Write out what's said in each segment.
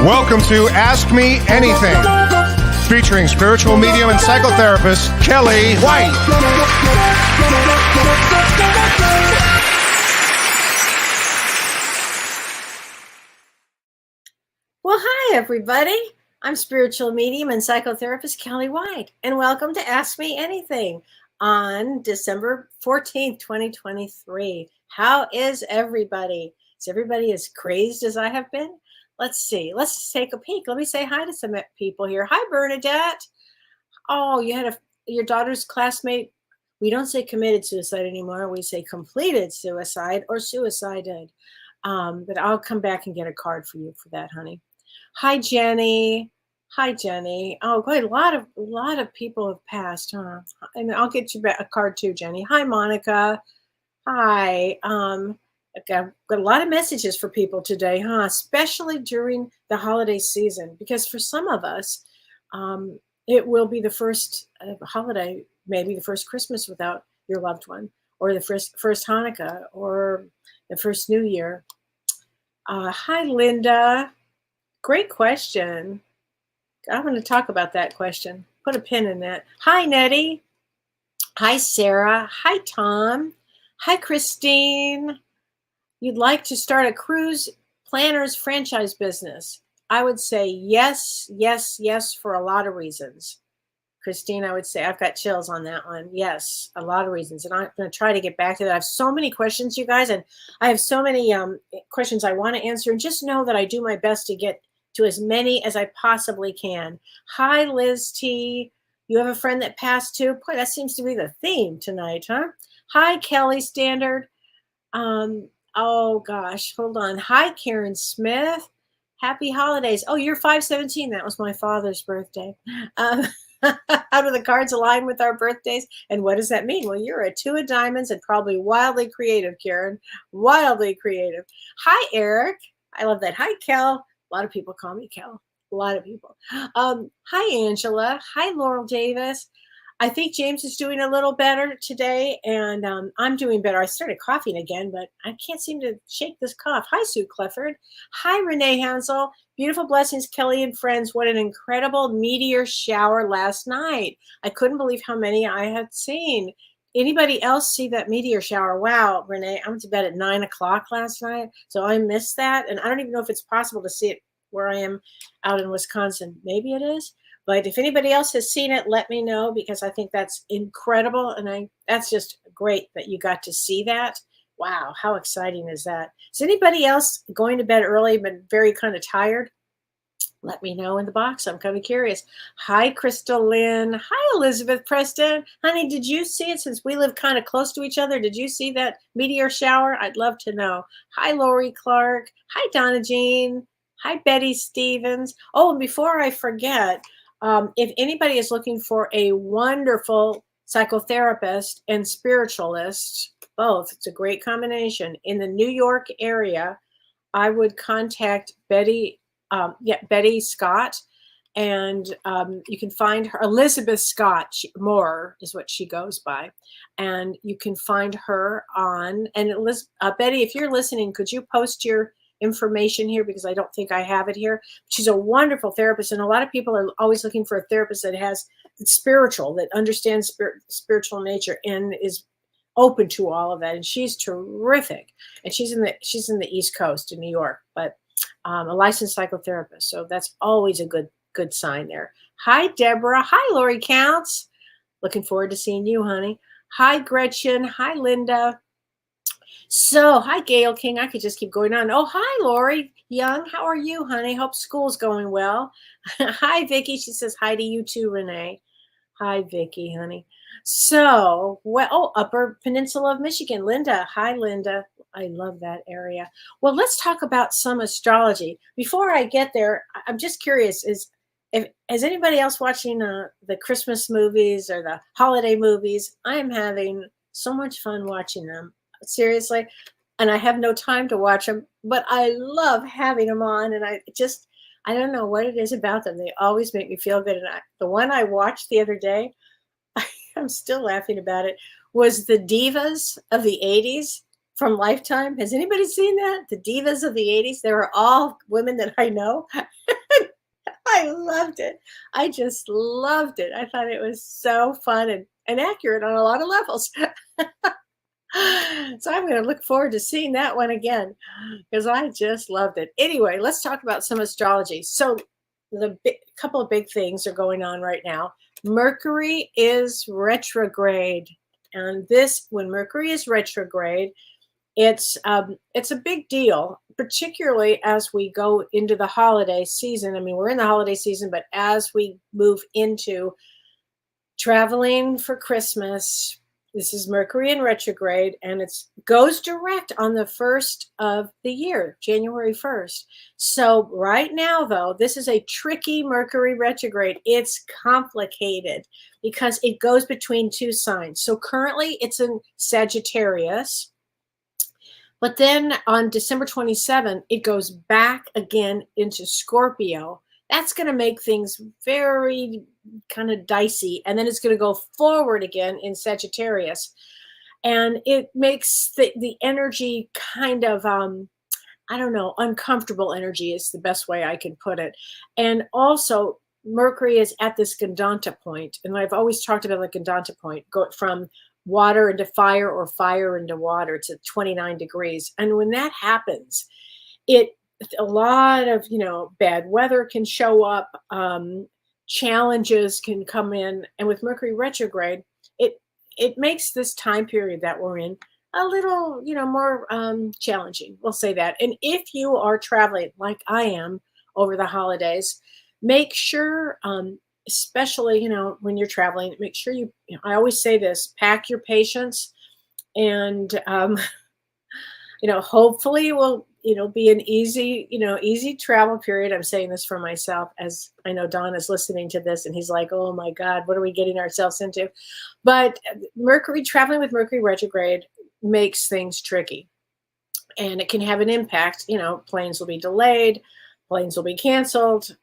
Welcome to Ask Me Anything, featuring spiritual medium and psychotherapist Kellee White. Well, hi, everybody. I'm spiritual medium and psychotherapist Kellee White, and welcome to Ask Me Anything on December 14th, 2023. How is everybody? Is everybody as crazed as I have been? Let's see. Let's take a peek. Let me say hi to some people here. Hi, Bernadette. Oh, you had your daughter's classmate. We don't say committed suicide anymore. We say completed suicide or suicided. But I'll come back and get a card for you for that, honey. Hi, Jenny. Hi, Jenny. Oh, quite a lot of people have passed, huh? And I'll get you a card too, Jenny. Hi, Monica. Hi. I've got a lot of messages for people today, huh? Especially during the holiday season, because for some of us, it will be the first holiday, maybe the first Christmas without your loved one, or the first Hanukkah, or the first New Year. Hi, Linda. Great question. I'm going to talk about that question. Put a pin in that. Hi, Nettie. Hi, Sarah. Hi, Tom. Hi, Christine. You'd like to start a cruise planners franchise business? I would say yes, yes, yes, for a lot of reasons. Christine, I would say I've got chills on that one. Yes, a lot of reasons. And I'm going to try to get back to that. I have so many questions, you guys, and I have so many questions I want to answer. And just know that I do my best to get to as many as I possibly can. Hi, Liz T. You have a friend that passed too? Boy, that seems to be the theme tonight, huh? Hi, Kelly Standard. Oh, gosh, hold on. Hi, Karen Smith. Happy holidays. Oh, you're 5/17. That was my father's birthday. How do the cards align with our birthdays? And what does that mean? Well, you're a 2 of diamonds and probably wildly creative, Karen. Wildly creative. Hi, Eric. I love that. Hi, Kel. A lot of people call me Kel. A lot of people. Hi, Angela. Hi, Laurel Davis. I think James is doing a little better today, and I'm doing better. I started coughing again, but I can't seem to shake this cough. Hi, Sue Clifford. Hi, Renee Hansel. Beautiful blessings, Kelly and friends. What an incredible meteor shower last night. I couldn't believe how many I had seen. Anybody else see that meteor shower? Wow, Renee, I went to bed at 9 o'clock last night, so I missed that. And I don't even know if it's possible to see it where I am out in Wisconsin. Maybe it is. But if anybody else has seen it, let me know, because I think that's incredible. And that's just great that you got to see that. Wow, how exciting is that? Is anybody else going to bed early but very kind of tired? Let me know in the box. I'm kind of curious. Hi, Crystal Lynn. Hi, Elizabeth Preston. Honey, did you see it since we live kind of close to each other? Did you see that meteor shower? I'd love to know. Hi, Lori Clark. Hi, Donna Jean. Hi, Betty Stevens. Oh, and before I forget, if anybody is looking for a wonderful psychotherapist and spiritualist, both, it's a great combination, in the New York area, I would contact Betty Scott, and you can find her. Elizabeth Scott Moore is what she goes by, and you can find her on. And Betty, if you're listening, could you post your information here, because I don't think I have it here. She's a wonderful therapist, and a lot of people are always looking for a therapist that has spiritual, that understands spiritual nature and is open to all of that. And she's terrific, and she's in the East Coast in New York, but a licensed psychotherapist. So that's always a good sign there. Hi, Deborah. Hi, Lori Counts. Looking forward to seeing you, honey. Hi, Gretchen. Hi, Linda. So, hi, Gail King. I could just keep going on. Oh, hi, Lori Young. How are you, honey? Hope school's going well. Hi, Vicki. She says hi to you too, Renee. Hi, Vicki, honey. So, Upper Peninsula of Michigan. Linda. Hi, Linda. I love that area. Well, let's talk about some astrology. Before I get there, I'm just curious, is anybody else watching the Christmas movies or the holiday movies? I'm having so much fun watching them. Seriously. And I have no time to watch them, but I love having them on. And I don't know what it is about them. They always make me feel good. And the one I watched the other day, I'm still laughing about it, was the Divas of the 80s from Lifetime. Has anybody seen that? The Divas of the 80s? They were all women that I know. I loved it. I just loved it. I thought it was so fun and accurate on a lot of levels. So I'm going to look forward to seeing that one again because I just loved it. Anyway, let's talk about some astrology. So couple of big things are going on right now. Mercury is retrograde, and when Mercury is retrograde, it's a big deal, particularly as we go into the holiday season. I mean, we're in the holiday season, but as we move into traveling for Christmas, this is Mercury in retrograde, and it goes direct on the first of the year, January 1st. So right now, though, this is a tricky Mercury retrograde. It's complicated because it goes between two signs. So currently it's in Sagittarius, but then on December 27th, it goes back again into Scorpio. That's going to make things very kind of dicey. And then it's going to go forward again in Sagittarius. And it makes the energy kind of, I don't know, uncomfortable energy is the best way I can put it. And also, Mercury is at this Gandanta point. And I've always talked about the Gandanta point, go from water into fire or fire into water. It's at 29 degrees. And when that happens, a lot of, bad weather can show up, challenges can come in. And with Mercury retrograde, it makes this time period that we're in a little, more challenging. We'll say that. And if you are traveling like I am over the holidays, make sure, especially, when you're traveling, make sure I always say this, pack your patience and, hopefully it will, be an easy travel period. I'm saying this for myself, as I know Don is listening to this and he's like, oh my God, what are we getting ourselves into? But traveling with Mercury retrograde makes things tricky, and it can have an impact. Planes will be delayed, planes will be canceled,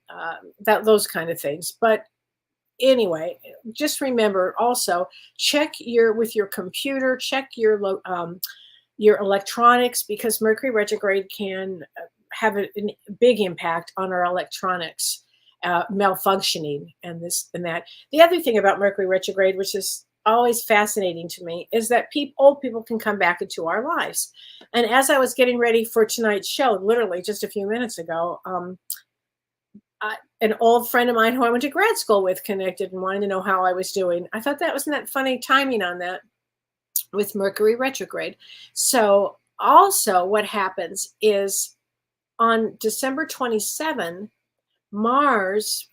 those kind of things. But anyway, just remember also check with your computer, check your electronics, because Mercury retrograde can have a big impact on our electronics malfunctioning and this and that. The other thing about Mercury retrograde, which is always fascinating to me, is that old people can come back into our lives. And as I was getting ready for tonight's show, literally just a few minutes ago, an old friend of mine who I went to grad school with connected and wanted to know how I was doing. I thought that wasn't that funny timing on that with Mercury retrograde. So also what happens is on December 27, Mars,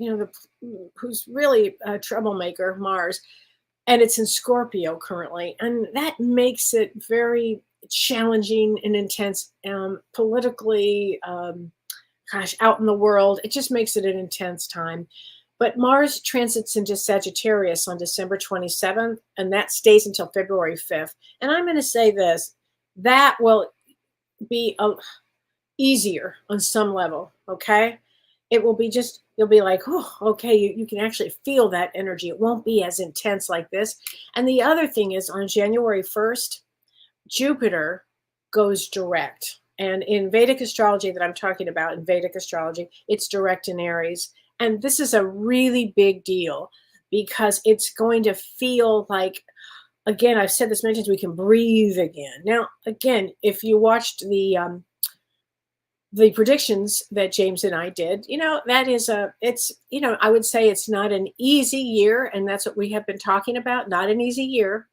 who's really a troublemaker, Mars, and it's in Scorpio currently. And that makes it very challenging and intense politically, out in the world. It just makes it an intense time. But Mars transits into Sagittarius on December 27th, and that stays until February 5th. And I'm going to say this, that will be easier on some level, okay? It will be you'll be like, oh, okay, you can actually feel that energy. It won't be as intense like this. And the other thing is on January 1st, Jupiter goes direct. And in Vedic astrology that I'm talking about, in Vedic astrology, it's direct in Aries. And this is a really big deal because it's going to feel like, again, I've said this many times, we can breathe again. Now, again, if you watched the predictions that James and I did, I would say it's not an easy year. And that's what we have been talking about, not an easy year.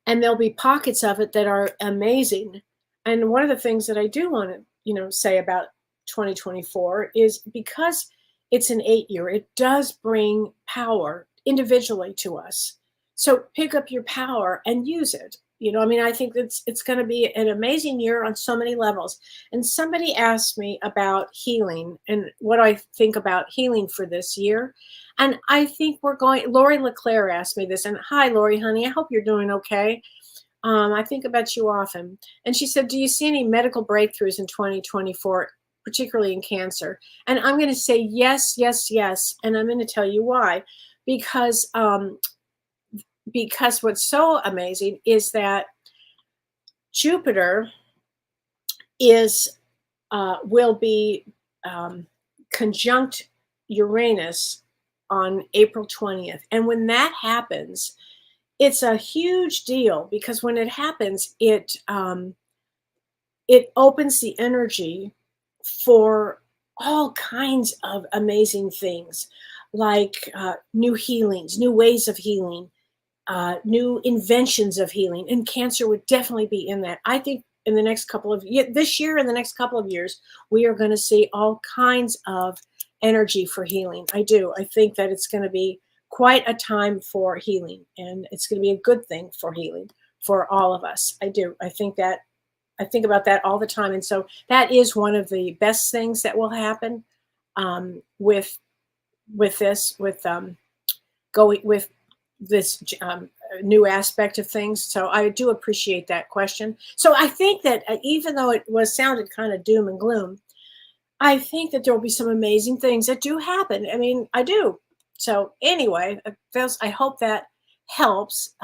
And there'll be pockets of it that are amazing. And one of the things that I do want to, say about 2024 is because it's an 8-year, it does bring power individually to us. So pick up your power and use it. I think it's going to be an amazing year on so many levels. And somebody asked me about healing and what I think about healing for this year. And I think Lori LeClaire asked me this. And hi, Lori, honey, I hope you're doing okay. I think about you often. And she said, do you see any medical breakthroughs in 2024, particularly in cancer? And I'm going to say yes, yes, yes. And I'm going to tell you why. Because what's so amazing is that Jupiter will be conjunct Uranus on April 20th. And when that happens, it's a huge deal because when it happens, it opens the energy for all kinds of amazing things, like new healings, new ways of healing, new inventions of healing. And cancer would definitely be in that. I think in the next couple of this year and the next couple of years, we are going to see all kinds of energy for healing. I do. I think that it's going to be quite a time for healing, and it's going to be a good thing for healing for all of us. I do. I think about that all the time. And so that is one of the best things that will happen with this new aspect of things. So I do appreciate that question. So I think that even though it sounded kind of doom and gloom, I think that there will be some amazing things that do happen. I mean, I do. So anyway, I hope that helps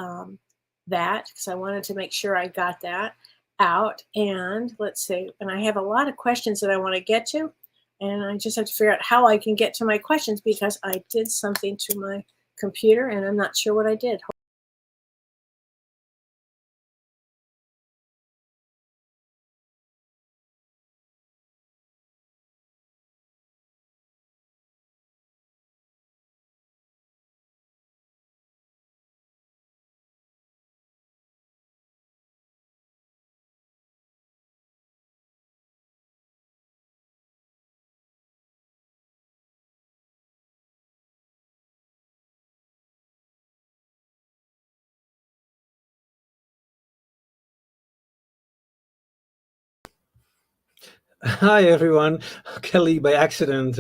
because I wanted to make sure I got that out. And let's see. And I have a lot of questions that I want to get to. And I just have to figure out how I can get to my questions because I did something to my computer and I'm not sure what I did. Hi everyone. Kellee by accident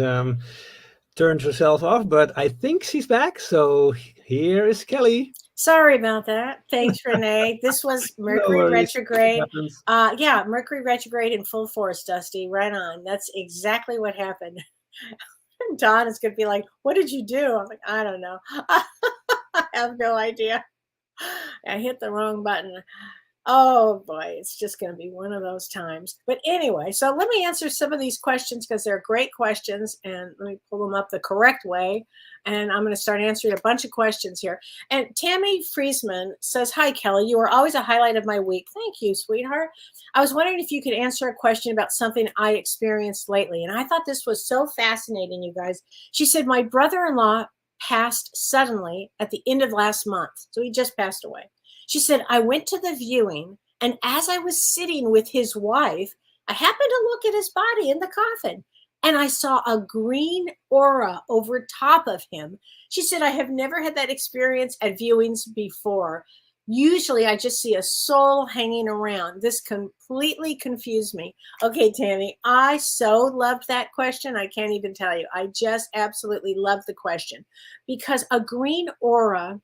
turned herself off, but I think she's back. So here is Kellee. Sorry about that. Thanks, Renee. This was Mercury retrograde. Yeah, Mercury retrograde in full force, Dusty. Right on. That's exactly what happened. Don is going to be like, what did you do? I'm like, I don't know. I have no idea. I hit the wrong button. Oh boy, it's just going to be one of those times. But anyway, so let me answer some of these questions because they're great questions and let me pull them up the correct way. And I'm going to start answering a bunch of questions here. And Tammy Friesman says, hi, Kellee. You are always a highlight of my week. Thank you, sweetheart. I was wondering if you could answer a question about something I experienced lately. And I thought this was so fascinating, you guys. She said, my brother-in-law passed suddenly at the end of last month. So he just passed away. She said, I went to the viewing, and as I was sitting with his wife, I happened to look at his body in the coffin, and I saw a green aura over top of him. She said, I have never had that experience at viewings before. Usually, I just see a soul hanging around. This completely confused me. Okay, Tammy, I so loved that question. I can't even tell you. I just absolutely love the question because a green aura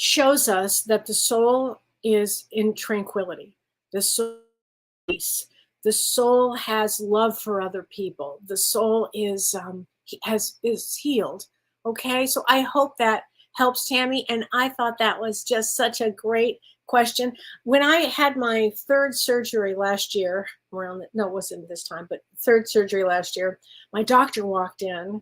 shows us that the soul is in tranquility. The soul has love for other people. The soul is healed. Okay, so I hope that helps, Tammy. And I thought that was just such a great question. When I had my third surgery last year, it wasn't this time, but third surgery last year, my doctor walked in,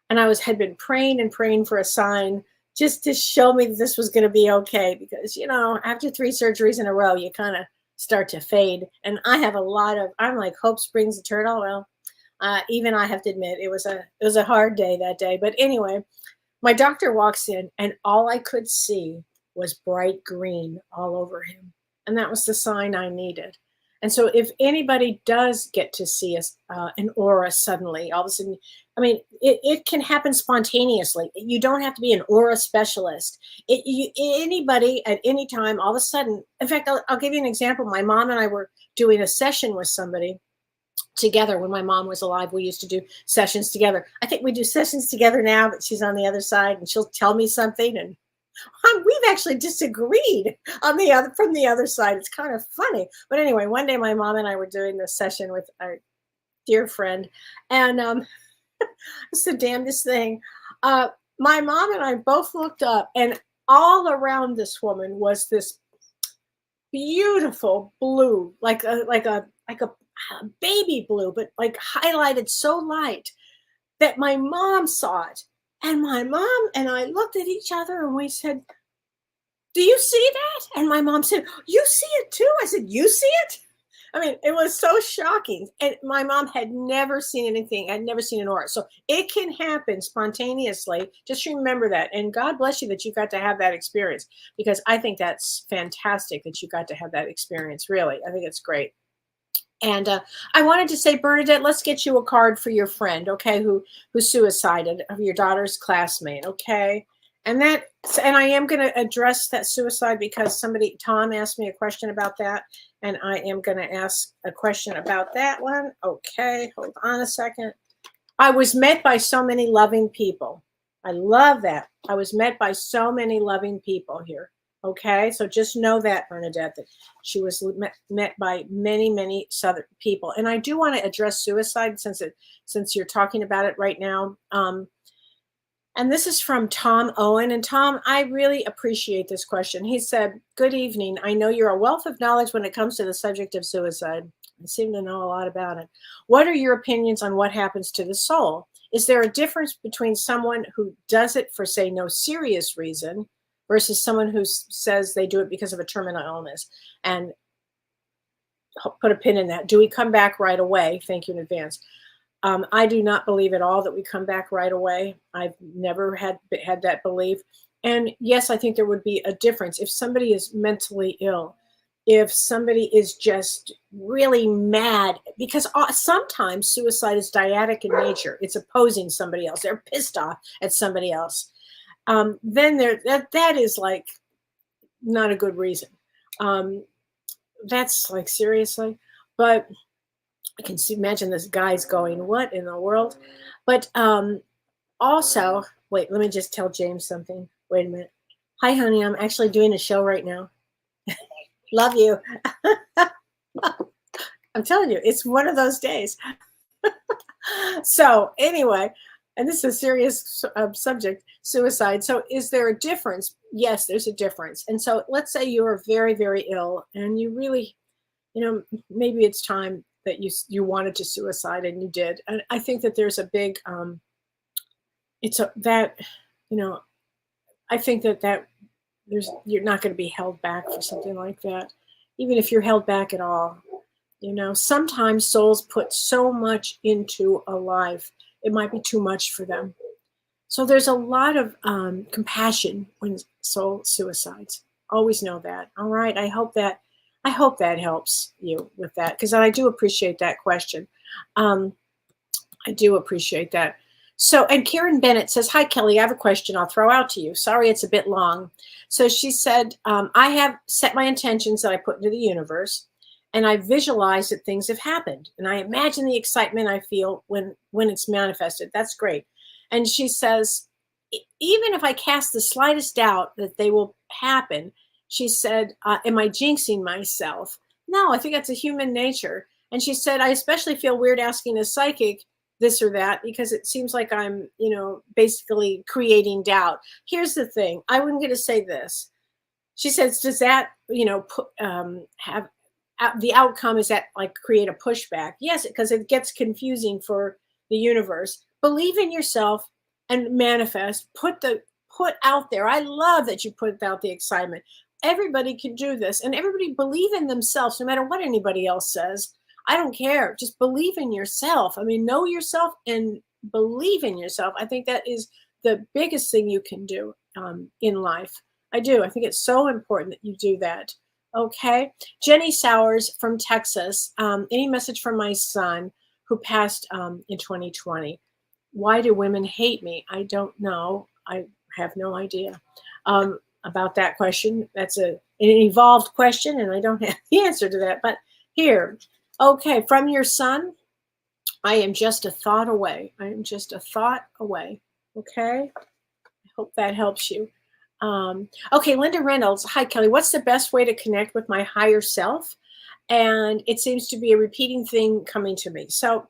and had been praying and praying for a sign just to show me that this was going to be okay. Because, after 3 surgeries in a row, you kind of start to fade. And I have I'm like hope springs eternal. Well, even I have to admit it was a hard day that day. But anyway, my doctor walks in and all I could see was bright green all over him. And that was the sign I needed. And so if anybody does get to see an aura suddenly, all of a sudden, I mean, it can happen spontaneously. You don't have to be an aura specialist. Anybody at any time, all of a sudden, in fact, I'll give you an example. My mom and I were doing a session with somebody together when my mom was alive. We used to do sessions together. I think we do sessions together now, but she's on the other side and she'll tell me something and we've actually disagreed from the other side. It's kind of funny. But anyway, one day my mom and I were doing this session with our dear friend, and it's the damnedest thing. My mom and I both looked up, and all around this woman was this beautiful blue, like a baby blue, but like highlighted so light that my mom saw it. And my mom and I looked at each other and we said, do you see that? And my mom said, you see it too? I said, you see it? I mean, it was so shocking. And my mom had never seen anything. I'd never seen an aura. So it can happen spontaneously. Just remember that. And God bless you that you got to have that experience, because I think that's fantastic that you got to have that experience. Really, I think it's great. And I wanted to say, Bernadette, let's get you a card for your friend, okay, who suicided, of your daughter's classmate, okay? And I am going to address that suicide because Tom asked me a question about that, and I am going to ask a question about that one. Okay, hold on a second. I was met by so many loving people. I love that. I was met by so many loving people here. Okay, so just know that, Bernadette, that she was met by many, many Southern people. And I do want to address suicide since you're talking about it right now. And this is from Tom Owen. And Tom, I really appreciate this question. He said, good evening. I know you're a wealth of knowledge when it comes to the subject of suicide. I seem to know a lot about it. What are your opinions on what happens to the soul? Is there a difference between someone who does it for, say, no serious reason versus someone who says they do it because of a terminal illness? And put a pin in that. Do we come back right away? Thank you in advance. I do not believe at all that we come back right away. I've never had that belief. And yes, I think there would be a difference if somebody is mentally ill, if somebody is just really mad, because sometimes suicide is dyadic in nature. It's opposing somebody else. They're pissed off at somebody else. Then that is like not a good reason. That's like, seriously. But I can imagine this guy's going, what in the world? But also, wait, let me just tell James something. Wait a minute. Hi, honey, I'm actually doing a show right now. Love you. I'm telling you, it's one of those days. So anyway, and this is a serious subject, suicide. So is there a difference? Yes, there's a difference. And so let's say you are very, very ill and you really, maybe it's time that you wanted to suicide and you did. And I think that there's a big, I think that you're not going to be held back for something like that. Even if you're held back at all, sometimes souls put so much into a life, it might be too much for them. So there's a lot of compassion when soul suicides. Always know that. All right. I hope that helps you with that, because I do appreciate that question. I do appreciate that. So, and Karen Bennett says, hi, Kellee, I have a question I'll throw out to you. Sorry, it's a bit long. So she said, I have set my intentions that I put into the universe, and I visualize that things have happened. And I imagine the excitement I feel when it's manifested. That's great. And she says, even if I cast the slightest doubt that they will happen, she said, am I jinxing myself? No, I think that's a human nature. And she said, I especially feel weird asking a psychic this or that, because it seems like I'm, basically creating doubt. Here's the thing. I wasn't going to say this. She says, does that, have the outcome, is that like create a pushback? Yes, because it gets confusing for the universe. Believe in yourself and manifest. Put out there. I love that you put out the excitement. Everybody can do this, and everybody believe in themselves, no matter what anybody else says. I don't care. Just believe in yourself. I mean, know yourself and believe in yourself. I think that is the biggest thing you can do in life. I do. I think it's so important that you do that. Okay. Jenny Sowers from Texas. Any message from my son who passed in 2020? Why do women hate me? I don't know. I have no idea about that question. That's an evolved question, and I don't have the answer to that. But here, okay, from your son, I am just a thought away. I am just a thought away. Okay. I hope that helps you. Okay, Linda Reynolds. Hi, Kellee. What's the best way to connect with my higher self? And it seems to be a repeating thing coming to me. So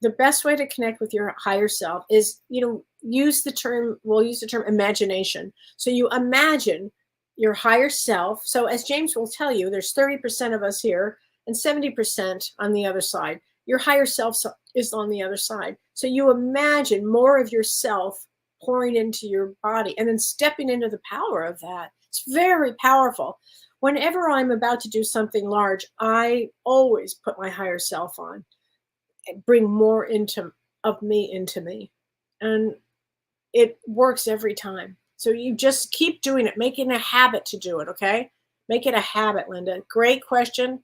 the best way to connect with your higher self is, we'll use the term imagination. So you imagine your higher self. So as James will tell you, there's 30% of us here and 70% on the other side. your higher self is on the other side. So you imagine more of yourself pouring into your body and then stepping into the power of that. It's very powerful. Whenever I'm about to do something large, I always put my higher self on and bring more of me into me. And it works every time. So you just keep doing it, make it a habit to do it, okay? Make it a habit, Linda. Great question.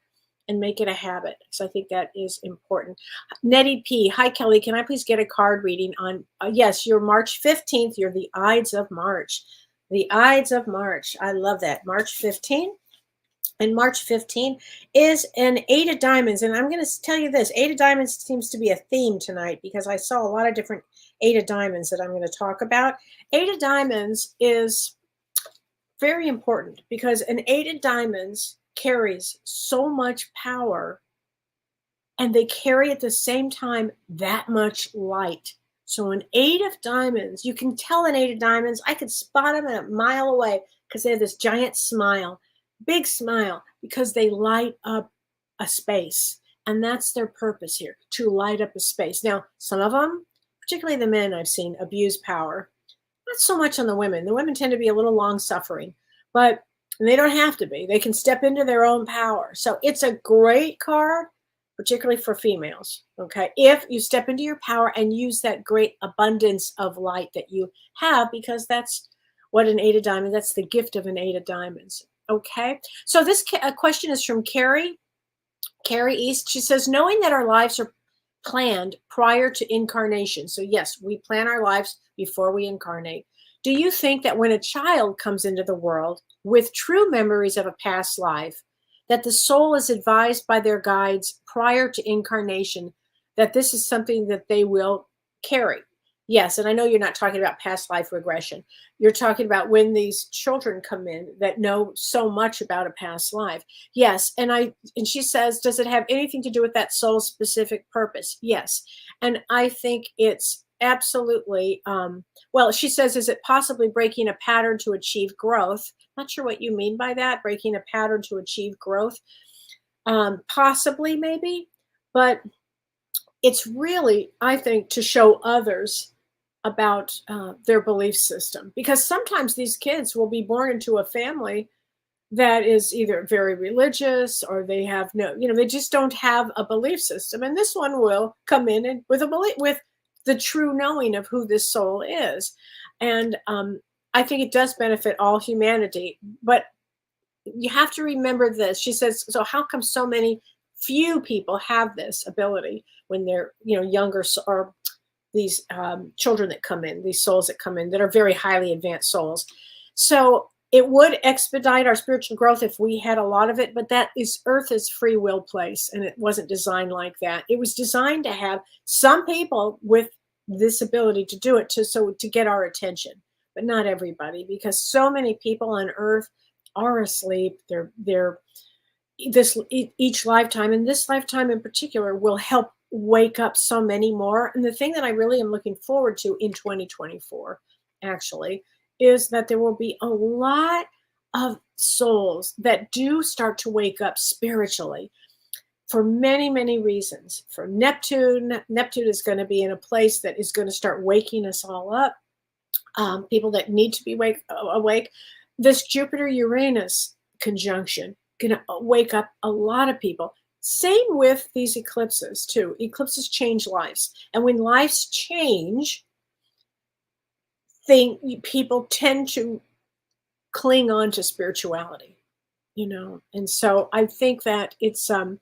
And make it a habit. So I think that is important. Nettie P. Hi, Kelly. Can I please get a card reading on, yes, you're March 15th. You're the Ides of March. The Ides of March. I love that. March 15th. And March 15 is an 8 of diamonds. And I'm going to tell you this, 8 of diamonds seems to be a theme tonight because I saw a lot of different 8 of diamonds that I'm going to talk about. 8 of diamonds is very important because an 8 of diamonds carries so much power and they carry at the same time that much light. So an 8 of diamonds, you can tell an 8 of diamonds, I could spot them a mile away because they have this giant smile. Big smile because they light up a space. And that's their purpose here, to light up a space. Now, some of them, particularly the men I've seen, abuse power. Not so much on the women. The women tend to be a little long-suffering, but they don't have to be. They can step into their own power. So it's a great card, particularly for females, okay? If you step into your power and use that great abundance of light that you have, because that's what an 8 of diamonds, that's the gift of an 8 of diamonds. Okay, so this question is from Carrie East. She says, knowing that our lives are planned prior to incarnation. So yes, we plan our lives before we incarnate. Do you think that when a child comes into the world with true memories of a past life, that the soul is advised by their guides prior to incarnation that this is something that they will carry? Yes, and I know you're not talking about past life regression. You're talking about when these children come in that know so much about a past life. Yes, and she says, does it have anything to do with that soul's specific purpose? Yes, and I think it's absolutely, well, she says, is it possibly breaking a pattern to achieve growth? Not sure what you mean by that, breaking a pattern to achieve growth. Possibly, maybe, but it's really, I think, to show others about their belief system, because sometimes these kids will be born into a family that is either very religious or they have no, they just don't have a belief system. And this one will come in and with a belief, with the true knowing of who this soul is. And I think it does benefit all humanity, but you have to remember this. She says, so how come so few people have this ability when they're, younger, or these children that come in, these souls that come in that are very highly advanced souls. So it would expedite our spiritual growth if we had a lot of it, but that is Earth's free will place, and it wasn't designed like that. It was designed to have some people with this ability to do it to get our attention, but not everybody, because so many people on Earth are asleep. Each lifetime, and this lifetime in particular, will help wake up so many more. And the thing that I really am looking forward to in 2024, actually, is that there will be a lot of souls that do start to wake up spiritually for many, many reasons. For Neptune is going to be in a place that is going to start waking us all up. People that need to be awake. This Jupiter-Uranus conjunction going to wake up a lot of people. Same with these eclipses too. Eclipses change lives. And when lives change, people tend to cling on to spirituality, And so I think that it's an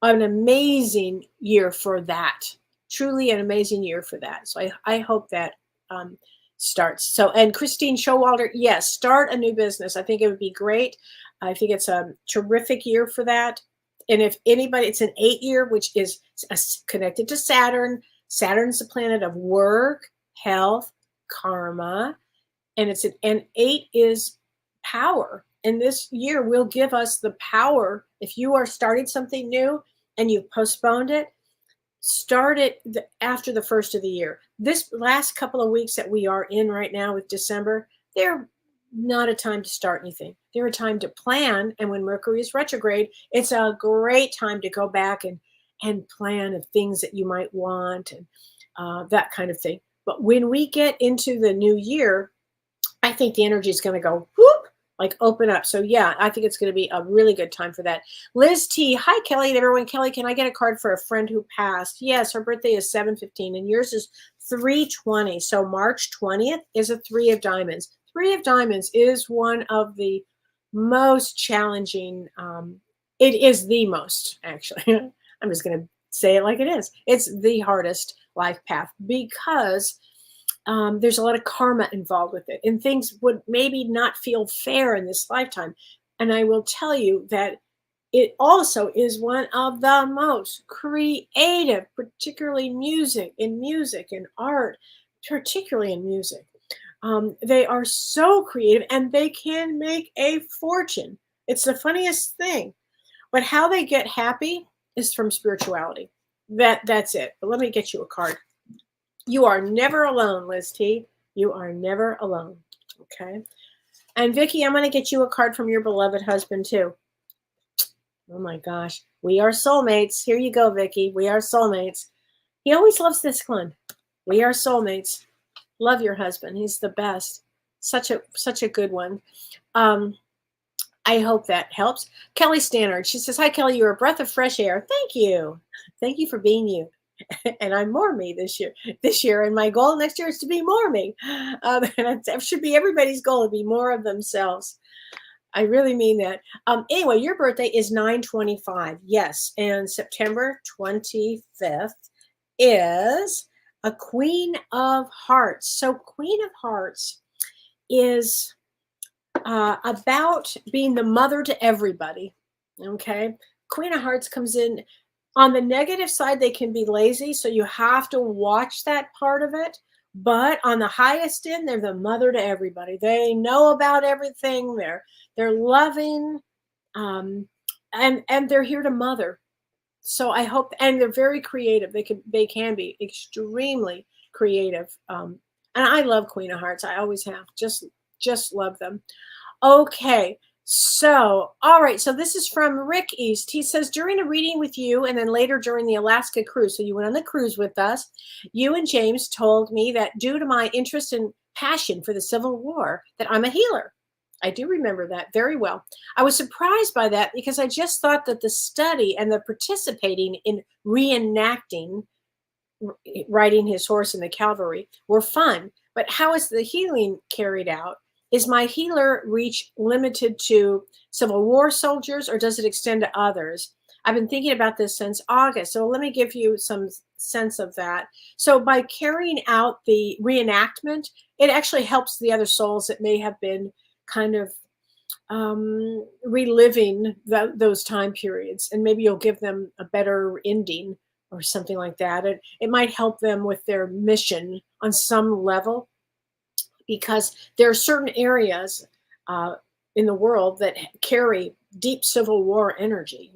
amazing year for that. Truly an amazing year for that. So I hope that starts. So, and Christine Showalter, yes, start a new business. I think it would be great. I think it's a terrific year for that. And if anybody, it's an 8-year, which is connected to Saturn. Saturn's the planet of work, health, karma, and 8 is power. And this year will give us the power. If you are starting something new and you've postponed it, start it after the first of the year. This last couple of weeks that we are in right now with December, they're not a time to start anything. They're a time to plan. And when Mercury is retrograde, it's a great time to go back and plan of things that you might want and that kind of thing. But when we get into the new year, I think the energy is going to go whoop, like open up. So yeah, I think it's going to be a really good time for that. Liz T, hi Kellee and everyone. Kellee, can I get a card for a friend who passed? Yes, her birthday is 7/15 and yours is 3/20. So March 20th is a 3 of diamonds. 3 of diamonds is one of the most challenging. It is the most, actually. I'm just going to say it like it is. It's the hardest life path because there's a lot of karma involved with it, and things would maybe not feel fair in this lifetime. And I will tell you that it also is one of the most creative, particularly in music and art, particularly in music. They are so creative and they can make a fortune. It's the funniest thing. But how they get happy is from spirituality. That's it. But let me get you a card. You are never alone, Liz T. You are never alone. Okay. And Vicky, I'm going to get you a card from your beloved husband too. Oh my gosh. We are soulmates. Here you go, Vicky. We are soulmates. He always loves this one. We are soulmates. Love your husband. He's the best. Such a good one. I hope that helps. Kellee Stannard. She says, hi, Kellee. You're a breath of fresh air. Thank you. Thank you for being you. And I'm more me this year. And my goal next year is to be more me. And that should be everybody's goal, to be more of themselves. I really mean that. Anyway, your birthday is 9/25. Yes. And September 25th is a Queen of Hearts. So Queen of Hearts is about being the mother to everybody. Okay. Queen of Hearts comes in. On the negative side, they can be lazy, so you have to watch that part of it. But on the highest end, they're the mother to everybody. They know about everything. They're loving, and they're here to mother. So I hope, and they're very creative. They can be extremely creative. And I love Queen of Hearts. I always have. Just love them. Okay. So, all right. So this is from Rick East. He says, during a reading with you and then later during the Alaska cruise, so you went on the cruise with us, you and James told me that due to my interest and passion for the Civil War, that I'm a healer. I do remember that very well. I was surprised by that because I just thought that the study and the participating in reenacting riding his horse in the cavalry were fun. But how is the healing carried out? Is my healer reach limited to Civil War soldiers or does it extend to others? I've been thinking about this since August. So let me give you some sense of that. So by carrying out the reenactment, it actually helps the other souls that may have been kind of reliving those time periods. And maybe you'll give them a better ending or something like that. It might help them with their mission on some level, because there are certain areas in the world that carry deep Civil War energy,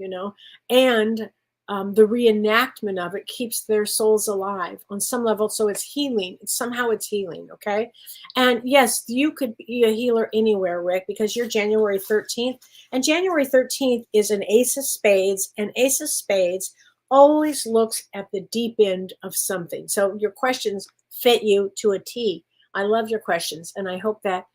and the reenactment of it keeps their souls alive on some level. So it's healing. Somehow it's healing. Okay. And yes, you could be a healer anywhere, Rick, because you're January 13th. And January 13th is an Ace of Spades. And Ace of Spades always looks at the deep end of something. So your questions fit you to a T. I love your questions, and I hope that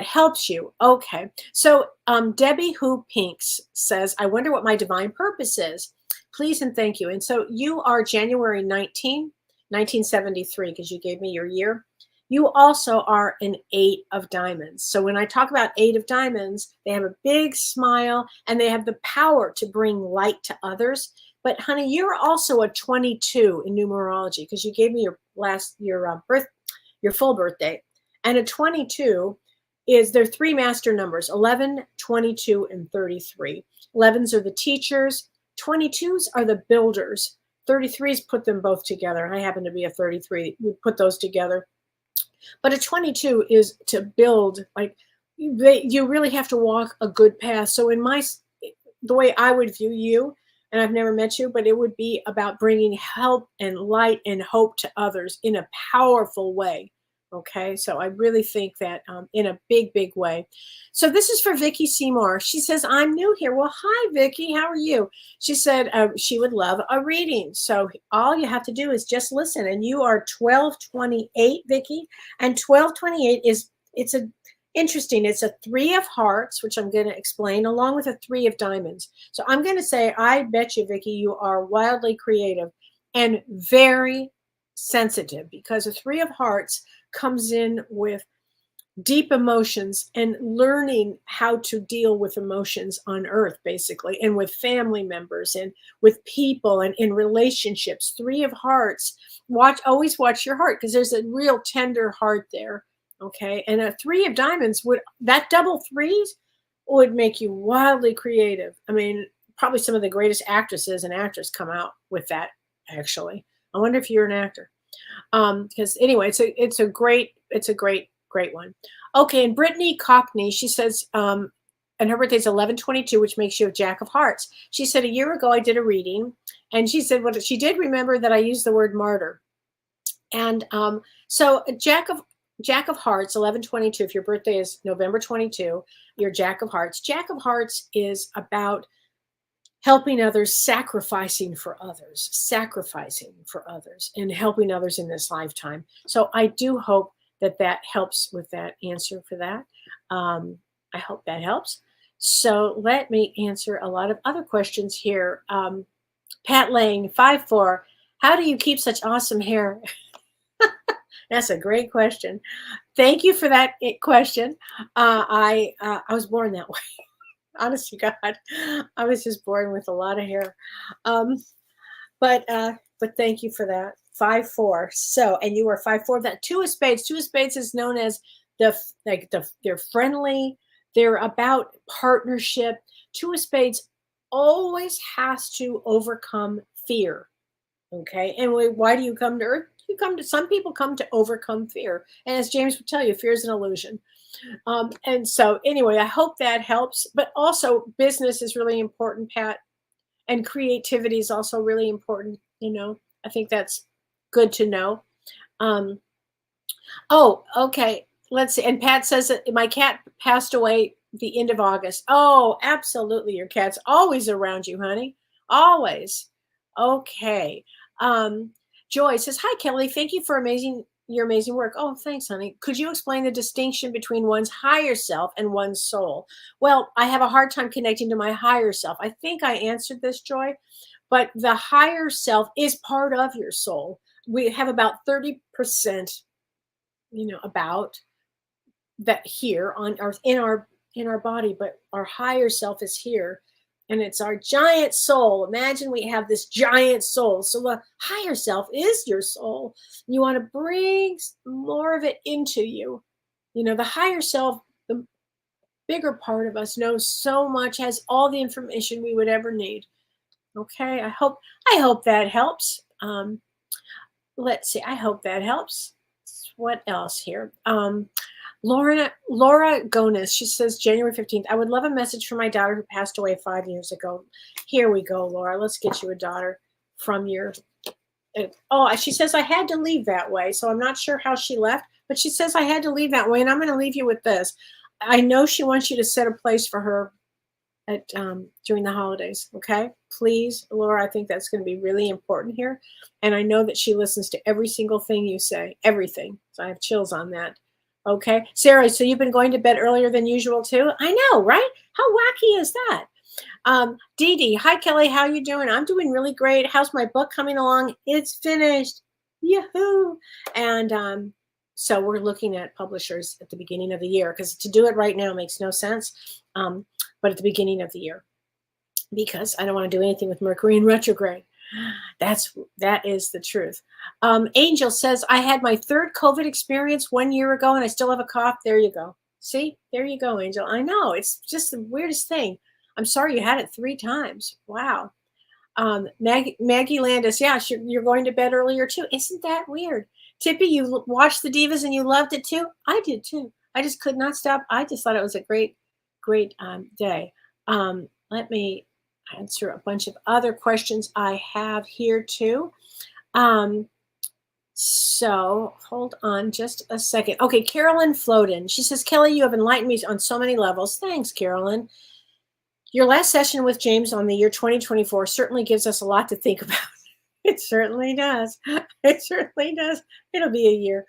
helps you. Okay. So Debbie Who Pinks says, I wonder what my divine purpose is. Please and thank you. And so you are January 1973, because you gave me your year. You also are an 8 of diamonds. So when I talk about 8 of diamonds, they have a big smile, and they have the power to bring light to others. But honey, you're also a 22 in numerology, because you gave me your full birthday. And a 22 there are 3 master numbers, 11, 22, and 33. 11s are the teachers. 22s are the builders. 33s put them both together. I happen to be a 33. We put those together. But a 22 is to build, like you really have to walk a good path. So the way I would view you, and I've never met you, but it would be about bringing help and light and hope to others in a powerful way. Okay, so I really think that in a big, big way. So this is for Vicky Seymour. She says, I'm new here. Well, hi, Vicky. How are you? She said she would love a reading. So all you have to do is just listen. And you are 1228, Vicky. And 1228 it's a interesting. It's a 3 of hearts, which I'm going to explain, along with a 3 of diamonds. So I'm going to say, I bet you, Vicky, you are wildly creative and very sensitive, because a 3 of hearts comes in with deep emotions and learning how to deal with emotions on earth, basically, and with family members and with people and in relationships. 3 of hearts, always watch your heart, because there's a real tender heart there. Okay. And a 3 of diamonds, that double threes would make you wildly creative. I mean, probably some of the greatest actresses and actors come out with that, actually. I wonder if you're an actor. Because anyway, it's a great one. Okay, and Brittany Cockney, she says, and her birthday's 11/22, which makes you a Jack of Hearts. She said, a year ago I did a reading, and she said what she did remember that I used the word martyr. And so Jack of Hearts, 11/22. If your birthday is November 22, you're Jack of Hearts. Jack of Hearts is about helping others, sacrificing for others, and helping others in this lifetime. So I do hope that helps with that answer for that. I hope that helps. So let me answer a lot of other questions here. Pat Lane, 5'4". How do you keep such awesome hair? That's a great question. Thank you for that question. I was born that way. Honest to God, I was just born with a lot of hair. But thank you for that. 5'4". So, and you are 5'4". That 2 of spades. 2 of spades is known as they're friendly. They're about partnership. 2 of spades always has to overcome fear. Okay, and why do you come to Earth? Some people come to overcome fear, and as James would tell you, fear is an illusion. And so anyway, I hope that helps. But also business is really important, Pat, and creativity is also really important. I think that's good to know. Oh, okay. Let's see. And Pat says that my cat passed away the end of August. Oh, absolutely. Your cat's always around you, honey. Always. Okay. Joy says, hi, Kelly. Thank you for your amazing work. Oh, thanks, honey. Could you explain the distinction between one's higher self and one's soul? Well, I have a hard time connecting to my higher self. I think I answered this, Joy, but the higher self is part of your soul. We have about 30%, about that here on earth in our body, but our higher self is here. And it's our giant soul. Imagine we have this giant soul. So the higher self is your soul. You want to bring more of it into you. The higher self, the bigger part of us, knows so much, has all the information we would ever need. Okay, I hope that helps. Let's see. I hope that helps. What else here? Laura Gonis, she says January 15th. I would love a message from my daughter who passed away 5 years ago. Here we go, Laura. Let's get you a daughter from your. Oh, she says I had to leave that way. So I'm not sure how she left, but she says I had to leave that way, and I'm going to leave you with this. I know she wants you to set a place for her at during the holidays. Okay, please, Laura. I think that's going to be really important here, and I know that she listens to every single thing you say, everything. So I have chills on that. Okay, Sarah, so you've been going to bed earlier than usual too? I know, right? How wacky is that? Dee Dee, hi Kelly, how you doing? I'm doing really great. How's my book coming along? It's finished. Yahoo! And so we're looking at publishers at the beginning of the year, because to do it right now makes no sense. But at the beginning of the year, because I don't want to do anything with Mercury in retrograde. That is the truth. Angel says, I had my 3rd COVID experience 1 year ago and I still have a cough. There you go. See, there you go, Angel. I know, it's just the weirdest thing. I'm sorry you had it 3 times. Wow. Maggie Landis, yeah, you're going to bed earlier too. Isn't that weird? Tippy, you watched the Divas and you loved it too? I did too. I just could not stop. I just thought it was a great day. Let me answer a bunch of other questions I have here too. So hold on just a second. Okay, Carolyn Floden. She says, Kellee, you have enlightened me on so many levels. Thanks, Carolyn. Your last session with James on the year 2024 certainly gives us a lot to think about. It certainly does. It certainly does. It'll be a year.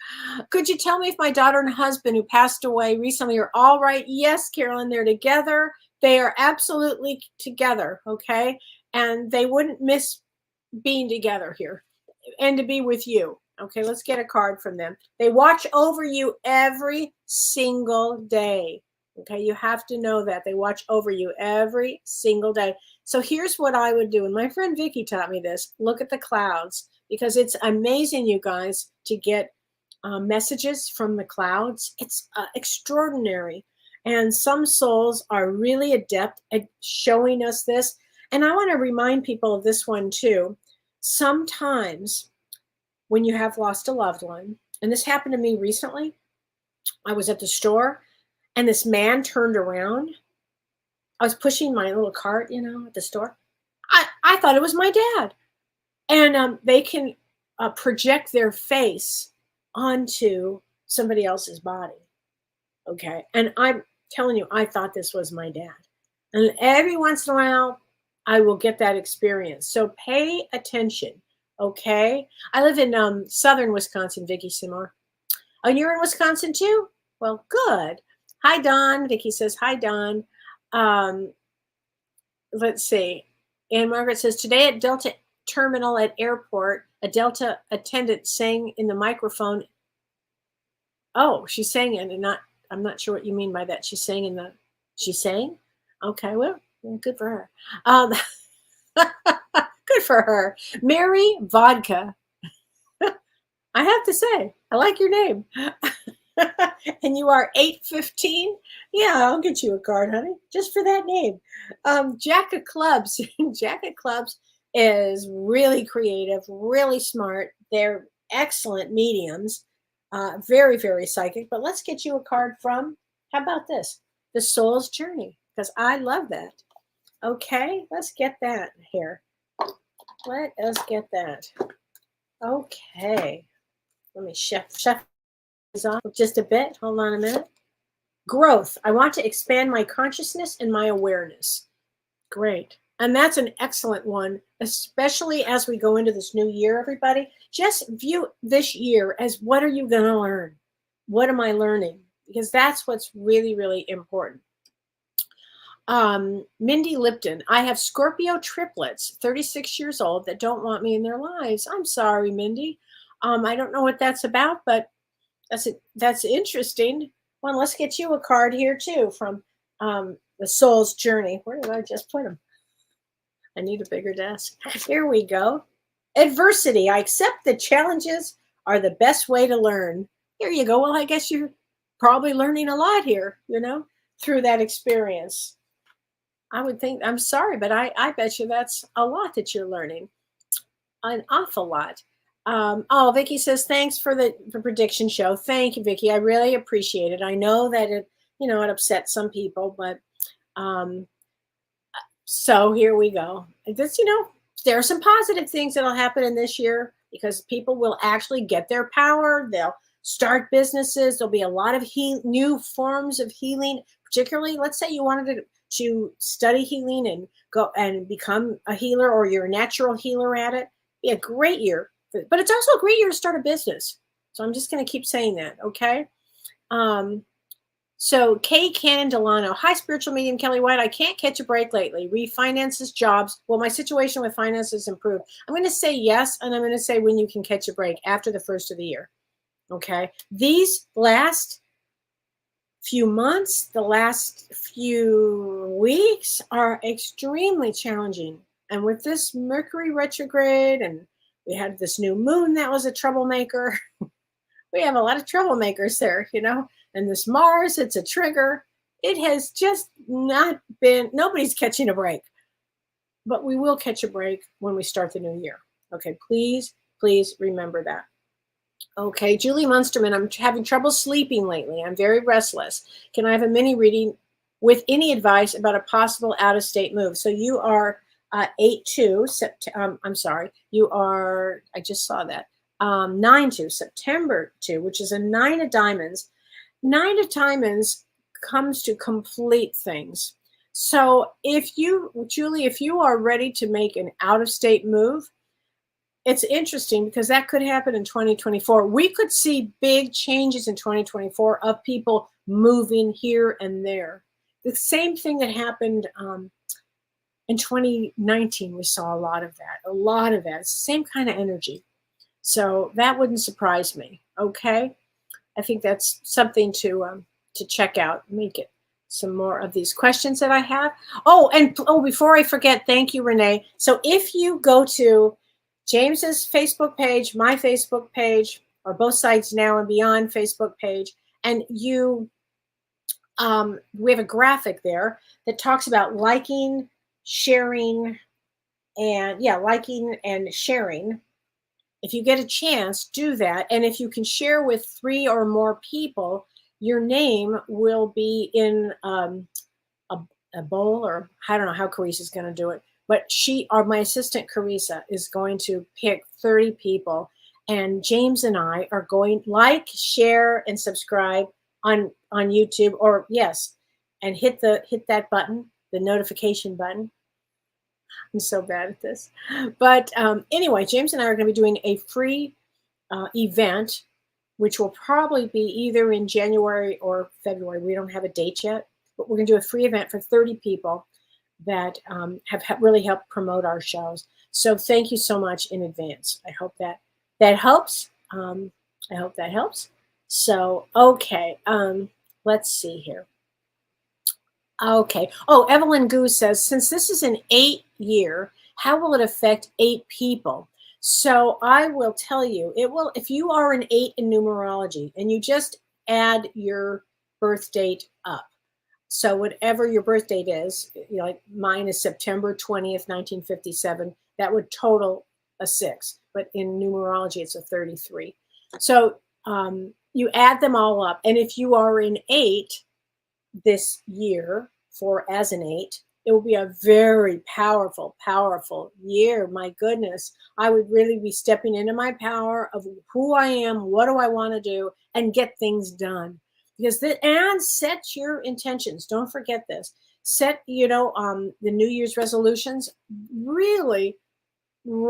Could you tell me if my daughter and husband who passed away recently are all right? Yes, Carolyn, they're together. They are absolutely together, okay? And they wouldn't miss being together here and to be with you. Okay, let's get a card from them. They watch over you every single day. Okay, you have to know that. They watch over you every single day. So here's what I would do. And my friend Vicky taught me this. Look at the clouds, because it's amazing, you guys, to get messages from the clouds. It's extraordinary. And some souls are really adept at showing us this. And I want to remind people of this one too. Sometimes when you have lost a loved one, and this happened to me recently, I was at the store and this man turned around. I was pushing my little cart, at the store. I thought it was my dad. And they can project their face onto somebody else's body. Okay. And I'm telling you, I thought this was my dad. And every once in a while, I will get that experience. So pay attention. Okay. I live in southern Wisconsin, Vicky Simar. Oh, you're in Wisconsin too? Well, good. Hi, Don. Vicky says, hi, Don. Let's see. Anne Margaret says, today at Delta Terminal at airport, a Delta attendant sang in the microphone. Oh, she sang it, and I'm not sure what you mean by that. She sang? Okay, well, good for her. Good for her. Mary Vodka. I have to say, I like your name. And you are 815? Yeah, I'll get you a card, honey, just for that name. Jack of Clubs. Jack of Clubs is really creative, really smart. They're excellent mediums, very, very psychic. But let's get you a card from, how about this? The Soul's Journey, because I love that. Okay, let's get that here. Let us get that. Okay. Let me shuffle these off just a bit. Hold on a minute. Growth. I want to expand my consciousness and my awareness. Great. And that's an excellent one, especially as we go into this new year, everybody. Just view this year as, what are you going to learn? What am I learning? Because that's what's really, really important. Mindy Lipton. I have Scorpio triplets, 36 years old, that don't want me in their lives. I'm sorry, Mindy. I don't know what that's about, but that's interesting. Well, let's get you a card here too from the Soul's Journey. Where did I just put them? I need a bigger desk. Here we go. Adversity. I accept the challenges are the best way to learn. Here you go. Well, I guess you're probably learning a lot here, through that experience. I would think, I'm sorry, but I bet you that's a lot that you're learning. An awful lot. Oh, Vicky says, thanks for the prediction show. Thank you, Vicky. I really appreciate it. I know that it upsets some people, but so here we go. This, there are some positive things that'll happen in this year, because people will actually get their power. They'll start businesses. There'll be a lot of new forms of healing, particularly, let's say you wanted to study healing and go and become a healer, or you're a natural healer at it. Be a great year. But it's also a great year to start a business. So I'm just going to keep saying that, okay? So Kay Cannon Delano. Hi, spiritual medium Kellee White. I can't catch a break lately. Refinances, jobs. Well, my situation with finances improved. I'm going to say yes, and I'm going to say when you can catch a break after the first of the year, okay? These last few months, the last few weeks are extremely challenging. And with this Mercury retrograde, and we had this new moon that was a troublemaker. We have a lot of troublemakers there, and this Mars, it's a trigger. It has just not been, nobody's catching a break, but we will catch a break when we start the new year. Okay, please remember that. Okay, Julie Munsterman, I'm having trouble sleeping lately. I'm very restless. Can I have a mini reading with any advice about a possible out-of-state move? So you are 8/2, I'm sorry, you are, I just saw that, 9-2, September 2, which is a 9 of diamonds. 9 of diamonds comes to complete things. So if you, Julie, if you are ready to make an out-of-state move, it's interesting because that could happen in 2024. We could see big changes in 2024 of people moving here and there. The same thing that happened in 2019, we saw a lot of that. It's the same kind of energy. So that wouldn't surprise me. Okay, I think that's something to check out. Let me get some more of these questions that I have. Before I forget, thank you, Renee. So if you go to James's Facebook page, my Facebook page, or both Sides Now and Beyond Facebook page, and you, we have a graphic there that talks about liking, sharing, and liking and sharing. If you get a chance, do that. And if you can share with 3 or more people, your name will be in a bowl, or I don't know how Carissa's going to do it, but my assistant Carissa is going to pick 30 people, and James and I are going like, share, and subscribe on YouTube, or and hit that button, the notification button. I'm so bad at this. But anyway, James and I are going to be doing a free event, which will probably be either in January or February. We don't have a date yet, but we're going to do a free event for 30 people that have really helped promote our shows. So thank you so much in advance. I hope that helps. I hope that helps. So, okay, let's see here. Okay. Oh, Evelyn Goose says, since this is an 8 year, how will it affect 8 people? So I will tell you, it will, if you are an 8 in numerology and you just add your birth date up. So whatever your birth date is, like mine is September 20th, 1957, that would total a 6. But in numerology, it's a 33. So you add them all up. And if you are an 8 this year, as an 8, it will be a very powerful, powerful year. My goodness, I would really be stepping into my power of who I am, what do I want to do, and get things done. And set your intentions. Don't forget this. Set, the New Year's resolutions. Really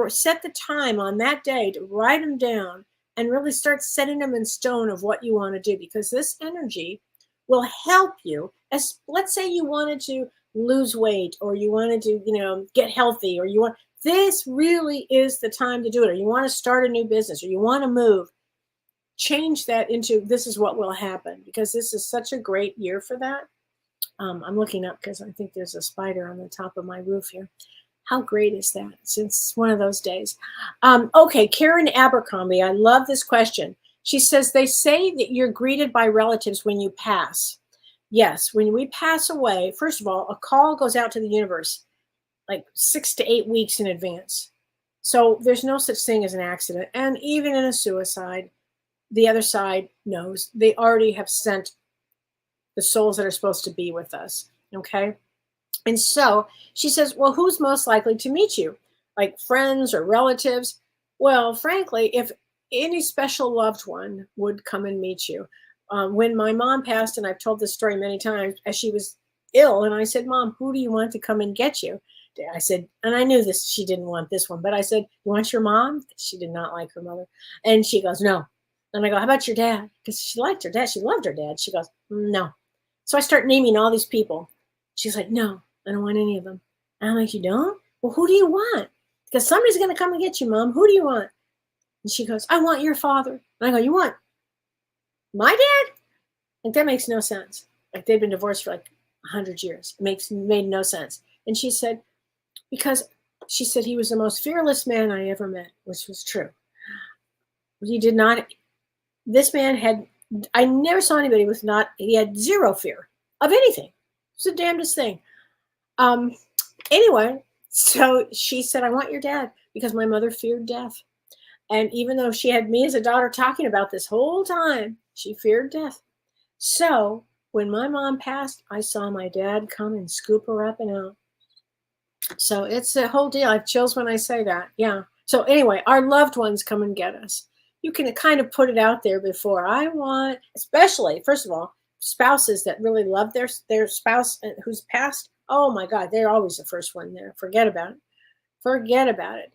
set the time on that day to write them down and really start setting them in stone of what you want to do, because this energy will help you. As let's say you wanted to lose weight, or you wanted to, get healthy, or this really is the time to do it, or you want to start a new business, or you want to move. Change that into this is what will happen, because this is such a great year for that. I'm looking up because I think there's a spider on the top of my roof here. How great is that? Since it's one of those days. Okay, Karen Abercrombie, I love this question. She says, they say that you're greeted by relatives when you pass. Yes, when we pass away, first of all, a call goes out to the universe like 6 to 8 weeks in advance. So there's no such thing as an accident. And even in a suicide, the other side knows they already have sent the souls that are supposed to be with us. Okay. And so she says, well, who's most likely to meet you? Like friends or relatives? Well, frankly, if any special loved one would come and meet you. When my mom passed, and I've told this story many times, as she was ill, and I said, Mom, who do you want to come and get you? I said, and I knew this, she didn't want this one, but I said, you want your mom? She did not like her mother. And she goes, no. And I go, how about your dad? Because she liked her dad. She loved her dad. She goes, no. So I start naming all these people. She's like, no, I don't want any of them. And I'm like, you don't? Well, who do you want? Because somebody's going to come and get you, Mom. Who do you want? And she goes, I want your father. And I go, you want my dad? Like, that makes no sense. Like, they've been divorced for like 100 years. It made no sense. And she said, because she said he was the most fearless man I ever met, which was true. He did not, this man had, I never saw anybody with he had zero fear of anything. It's the damnedest thing. Anyway, so she said, I want your dad, because my mother feared death. And even though she had me as a daughter talking about this whole time, she feared death. So when my mom passed, I saw my dad come and scoop her up and out. So it's a whole deal. I have chills when I say that. Yeah. So anyway, our loved ones come and get us. you can kind of put it out there before. I want, especially, first of all, spouses that really love their spouse who's passed. Oh my God, they're always the first one there. Forget about it. Forget about it.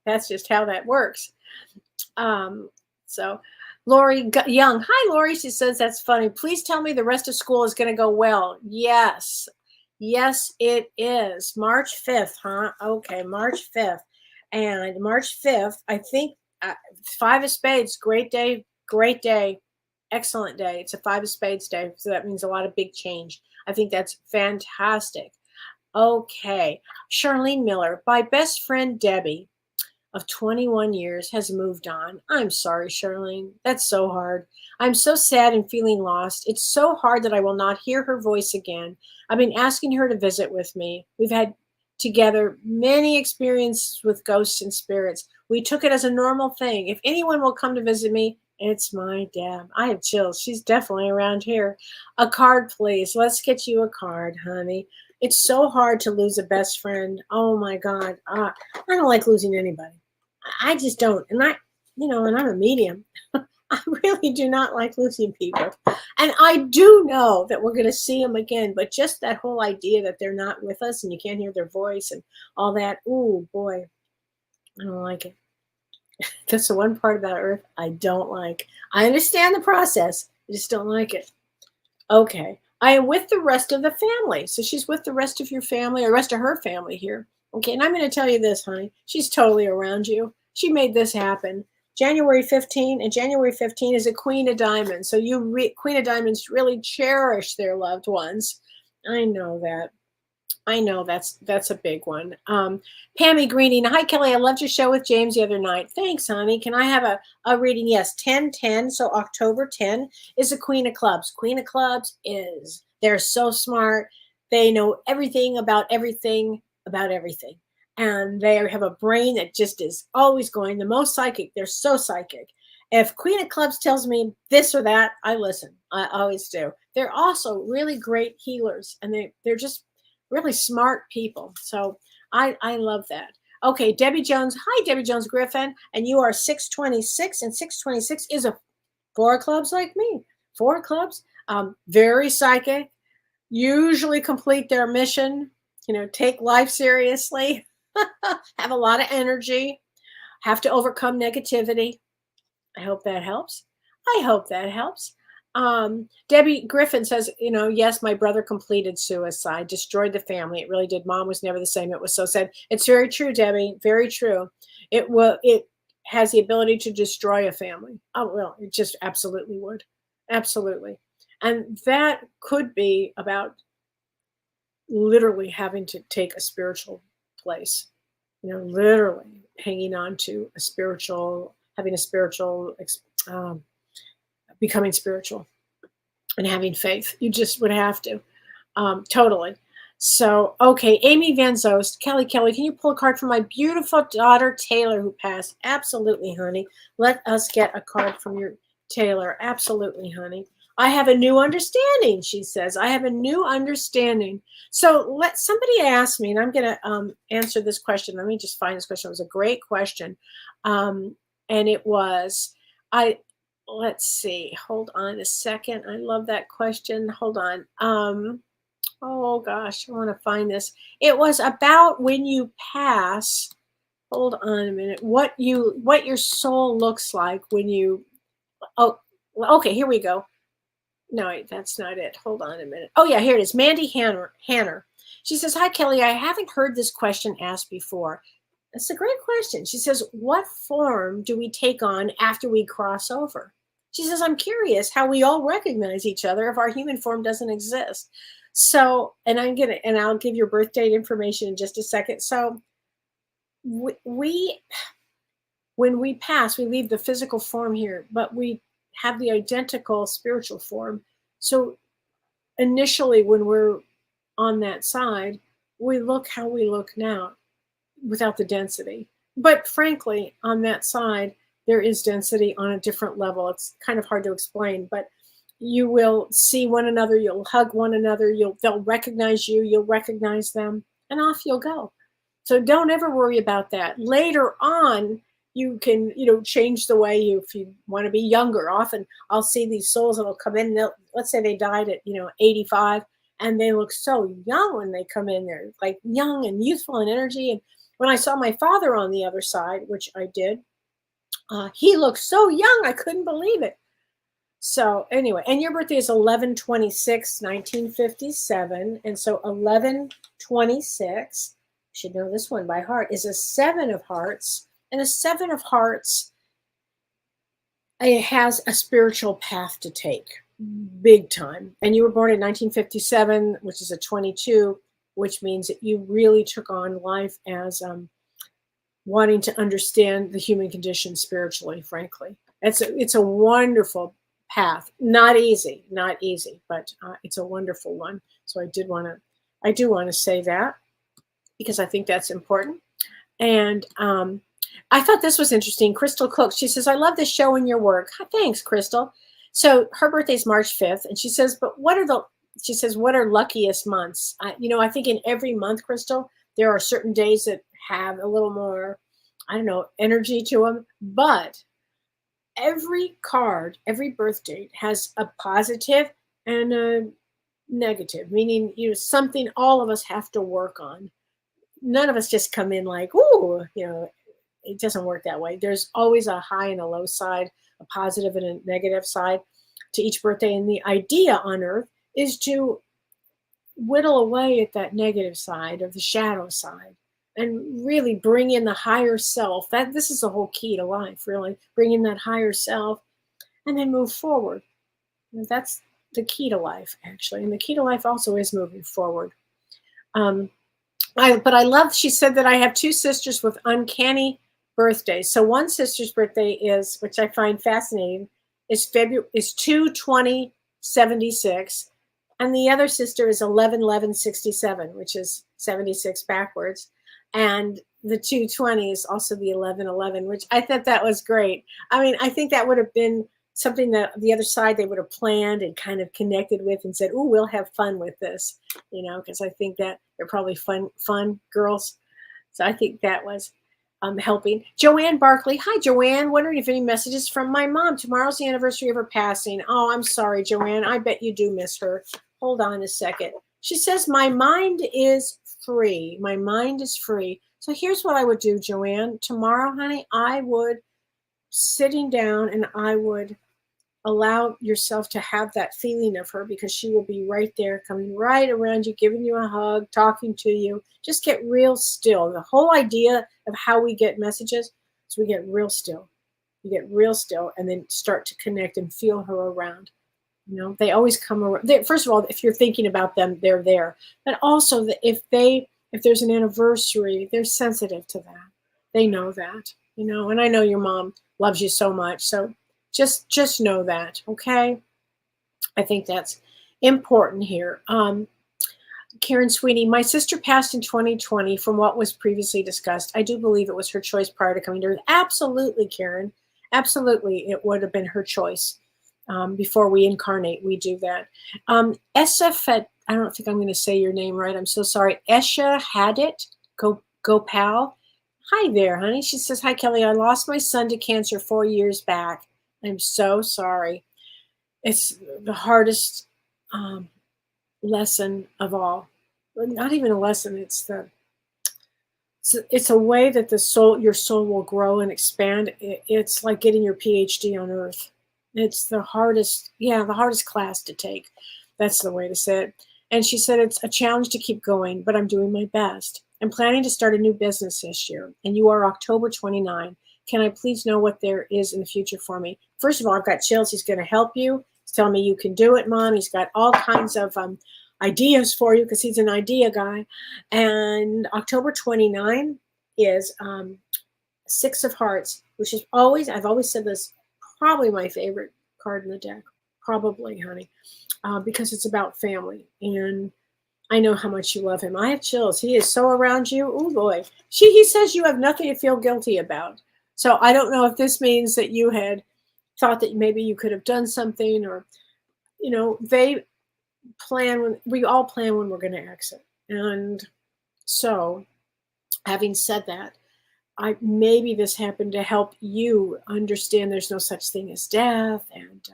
That's just how that works. So Lori Young, hi Lori, she says, that's funny. Please tell me the rest of school is going to go well. Yes, it is. March 5th, huh? Okay, March 5th. And March 5th, I think 5 of spades, great day, excellent day. It's a 5 of spades day, so that means a lot of big change. I think that's fantastic. Okay, Charlene Miller, my best friend Debbie of 21 years has moved on. I'm sorry, Charlene. That's so hard. I'm so sad and feeling lost. It's so hard that I will not hear her voice again. I've been asking her to visit with me. We've had together many experiences with ghosts and spirits. We took it as a normal thing. If anyone will come to visit me, it's my Deb. I have chills. She's definitely around here. A card, please. Let's get you a card, honey. It's so hard to lose a best friend. Oh my God. I don't like losing anybody. I just don't. And and I'm a medium. I really do not like losing people. And I do know that we're going to see them again, but just that whole idea that they're not with us and you can't hear their voice and all that. Ooh, boy, I don't like it. That's the one part about Earth I don't like. I understand the process. I just don't like it. Okay. I am with the rest of the family. So she's with the rest of your family, or the rest of her family here. Okay. And I'm going to tell you this, honey. She's totally around you. She made this happen. January 15, and January 15 is a Queen of Diamonds. So Queen of Diamonds really cherish their loved ones. I know that. I know that's a big one. Pammy Greening, hi Kelly, I loved your show with James the other night. Thanks, honey. Can I have a reading? Yes, 10-10. So October 10 is a Queen of Clubs. Queen of Clubs they're so smart. They know everything about everything. And they have a brain that just is always going. The most psychic. They're so psychic. If Queen of Clubs tells me this or that, I listen. I always do. They're also really great healers, and they're just really smart people. So I love that. Okay, Debbie Jones. Hi, Debbie Jones Griffin. And you are 626, and 626 is a 4 of clubs like me. 4 of clubs, very psychic, usually complete their mission, take life seriously, have a lot of energy, have to overcome negativity. I hope that helps. Debbie Griffin says, yes, my brother completed suicide, destroyed the family. It really did. Mom was never the same. It was so sad. It's very true, Debbie. Very true. It has the ability to destroy a family. Oh, well, it just absolutely would. Absolutely. And that could be about literally having to take a spiritual place, literally hanging on to a spiritual, having a spiritual, becoming spiritual and having faith. You just would have to. Totally. So, okay. Amy Van Zost, Kelly, can you pull a card for my beautiful daughter, Taylor, who passed? Absolutely, honey. Let us get a card from your Taylor. Absolutely, honey. I have a new understanding, she says. I have a new understanding. So somebody asked me, and I'm going to answer this question. Let me just find this question. It was a great question. And it was, let's see. Hold on a second. I love that question. Hold on. Oh gosh, I want to find this. It was about when you pass. Hold on a minute. What your soul looks like when you. Oh, okay. Here we go. No, that's not it. Hold on a minute. Oh yeah, here it is. Mandy Hanner. She says, "Hi Kelly. I haven't heard this question asked before. That's a great question." She says, "What form do we take on after we cross over?" She says, "I'm curious how we all recognize each other if our human form doesn't exist." So, and I'll give your birth date information in just a second. So, when we pass, we leave the physical form here, but we have the identical spiritual form. So, initially, when we're on that side, we look how we look now, without the density. But frankly, on that side, there is density on a different level. It's kind of hard to explain, but you will see one another, you'll hug one another, they'll recognize you, you'll recognize them, and off you'll go. So don't ever worry about that. Later on, you can, change the way if you want to be younger. Often I'll see these souls that'll come in, let's say they died at, 85, and they look so young when they come in there, like young and youthful and energy. And when I saw my father on the other side, which I did, he looked so young, I couldn't believe it. So anyway, and your birthday is 11/26/1957. And so 11/26, should know this one by heart, is a 7 of hearts. And a 7 of hearts, it has a spiritual path to take, big time. And you were born in 1957, which is a 22, which means that you really took on life as wanting to understand the human condition spiritually, frankly. It's a wonderful path. Not easy, but it's a wonderful one. So I do want to say that, because I think that's important. And I thought this was interesting. Crystal Cook, she says, I love this show and your work. Thanks, Crystal. So her birthday is March 5th. And she says, but what are luckiest months? I think in every month, Crystal, there are certain days that have a little more, energy to them. But every card, every birth date has a positive and a negative, meaning, something all of us have to work on. None of us just come in like, ooh, it doesn't work that way. There's always a high and a low side, a positive and a negative side to each birthday. And the idea on Earth is to whittle away at that negative side, or the shadow side, and really bring in the higher self. This is the whole key to life, really. Bring in that higher self and then move forward. And that's the key to life, actually. And the key to life also is moving forward. But I love, she said that I have 2 sisters with uncanny birthdays. So one sister's birthday is, which I find fascinating, is 2/20/76. And the other sister is 11/11/67, which is 76 backwards. And the 220 is also the 11/11, which I thought that was great. I mean, I think that would have been something that the other side, they would have planned and kind of connected with and said, oh, we'll have fun with this, because I think that they're probably fun girls. So I think that was helping. Joanne Barkley. Hi, Joanne. Wondering if any messages from my mom. Tomorrow's the anniversary of her passing. Oh, I'm sorry, Joanne. I bet you do miss her. Hold on a second. She says, my mind is free. My mind is free. So here's what I would do, Joanne. Tomorrow, honey, I would sitting down and I would allow yourself to have that feeling of her, because she will be right there, coming right around you, giving you a hug, talking to you. Just get real still. The whole idea of how we get messages is we get real still. You get real still and then start to connect and feel her around. They always come around. First of all, if you're thinking about them, they're there. But also, if there's an anniversary, they're sensitive to that. They know that, and I know your mom loves you so much. So just know that, okay? I think that's important here. Karen Sweeney, my sister passed in 2020 from what was previously discussed. I do believe it was her choice prior to coming to Earth. Absolutely, Karen. Absolutely, it would have been her choice. Before we incarnate, we do that. Esafet, I don't think I'm going to say your name right. I'm so sorry. Esha Hadit, Gopal. Hi there, honey. She says, hi, Kelly. I lost my son to cancer 4 years back. I'm so sorry. It's the hardest lesson of all. Not even a lesson. It's a way that your soul will grow and expand. It's like getting your PhD on Earth. It's the hardest class to take. That's the way to say it. And she said, it's a challenge to keep going, but I'm doing my best. I'm planning to start a new business this year, and you are October 29. Can I please know what there is in the future for me? First of all, I've got chills. He's going to help you. He's telling me you can do it, Mom. He's got all kinds of ideas for you, because he's an idea guy. And October 29 is 6 of Hearts, which is I've always said this, probably my favorite card in the deck. Probably, honey, because it's about family. And I know how much you love him. I have chills. He is so around you. Oh, boy. He says you have nothing to feel guilty about. So I don't know if this means that you had thought that maybe you could have done something, or, they plan we all plan when we're going to exit. And so, having said that, maybe this happened to help you understand there's no such thing as death, and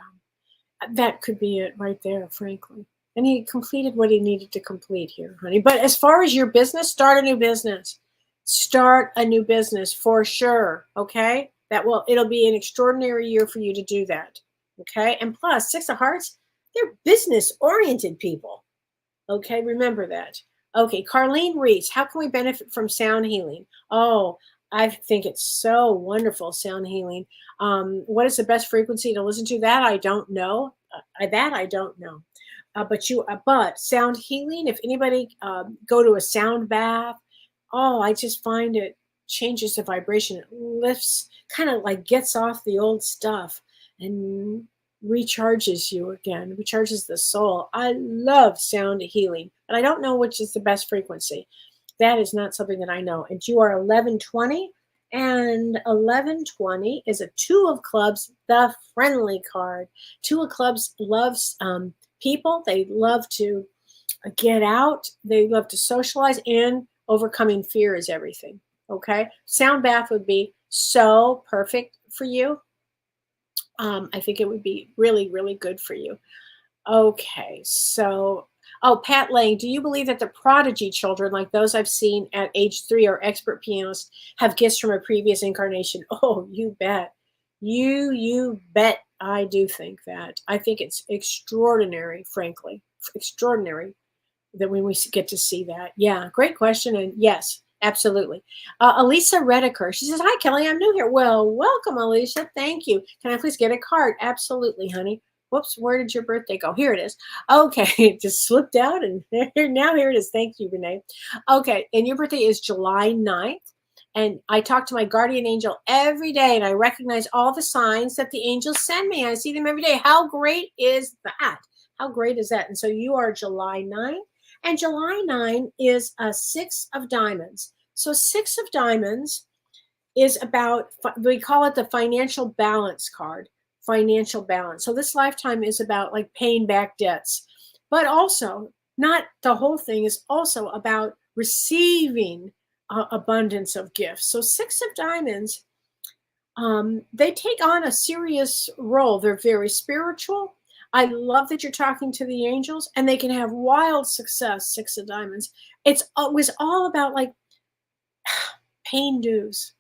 that could be it right there, frankly. And he completed what he needed to complete here, honey. But as far as your business, start a new business. Start a new business for sure, okay? It'll be an extraordinary year for you to do that, okay? And plus, Six of Hearts, they're business-oriented people, okay? Remember that. Okay, Carlene Reese, how can we benefit from sound healing? Oh, I think it's so wonderful, sound healing. What is the best frequency to listen to? That I don't know. But sound healing, if anybody go to a sound bath, oh, I just find it changes the vibration. It lifts, kind of like gets off the old stuff and recharges you again, recharges the soul. I love sound healing, but I don't know which is the best frequency. That is not something that I know. And you are 1120, and 1120 is a Two of Clubs, the friendly card. Two of Clubs loves people. They love to get out. They love to socialize, and overcoming fear is everything. Okay. Sound bath would be so perfect for you. I think it would be really, really good for you. Okay. So, Pat Lang, do you believe that the prodigy children, like those I've seen at age 3, or expert pianists, have gifts from a previous incarnation? Oh, you bet. You bet. I do think that. I think it's extraordinary, frankly. Extraordinary that when we get to see that. Yeah, great question. And yes, absolutely. Elisa Rediker, she says, hi, Kellee, I'm new here. Well, welcome, Alicia. Thank you. Can I please get a card? Absolutely, honey. Whoops, where did your birthday go? Here it is. Okay, it just slipped out, and now here it is. Thank you, Renee. Okay, and your birthday is July 9th. And I talk to my guardian angel every day, and I recognize all the signs that the angels send me. I see them every day. How great is that? How great is that? And so you are July 9th. And July 9 is a 6 of diamonds. So 6 of diamonds is about, we call it the financial balance card, financial balance. So this lifetime is about like paying back debts, but also not the whole thing is also about receiving abundance of gifts. So 6 of diamonds, they take on a serious role. They're very spiritual. I love that you're talking to the angels, and they can have wild success. 6 of diamonds. It was all about like paying dues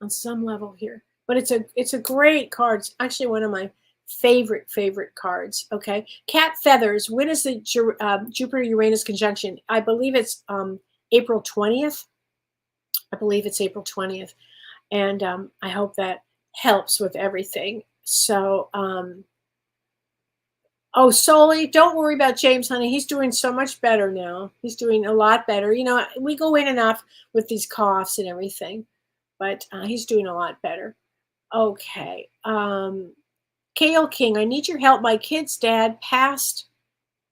on some level here, but it's a great card. It's actually one of my favorite cards. Okay, cat feathers. When is the Jupiter Uranus conjunction? I believe it's April 20th. I believe it's April 20th, and I hope that helps with everything. So. Oh, Soli, don't worry about James, honey. He's doing so much better now. He's doing a lot better. You know, we go in and out with these coughs and everything, but he's doing a lot better. Okay. Kale King, I need your help. My kid's dad passed,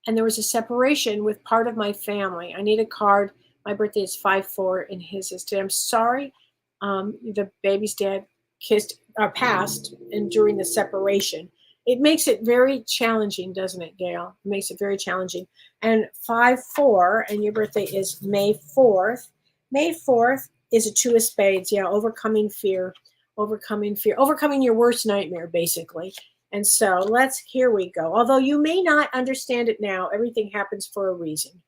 and there was a separation with part of my family. I need a card. My birthday is 5/4, and his is today. I'm sorry. The baby's dad passed, and during the separation. It makes it very challenging, doesn't it, Gail? It makes it very challenging. And 5/4, and your birthday is May 4th. May 4th is a 2 of spades. Yeah, overcoming fear, overcoming your worst nightmare, basically. And so here we go. Although you may not understand it now, everything happens for a reason.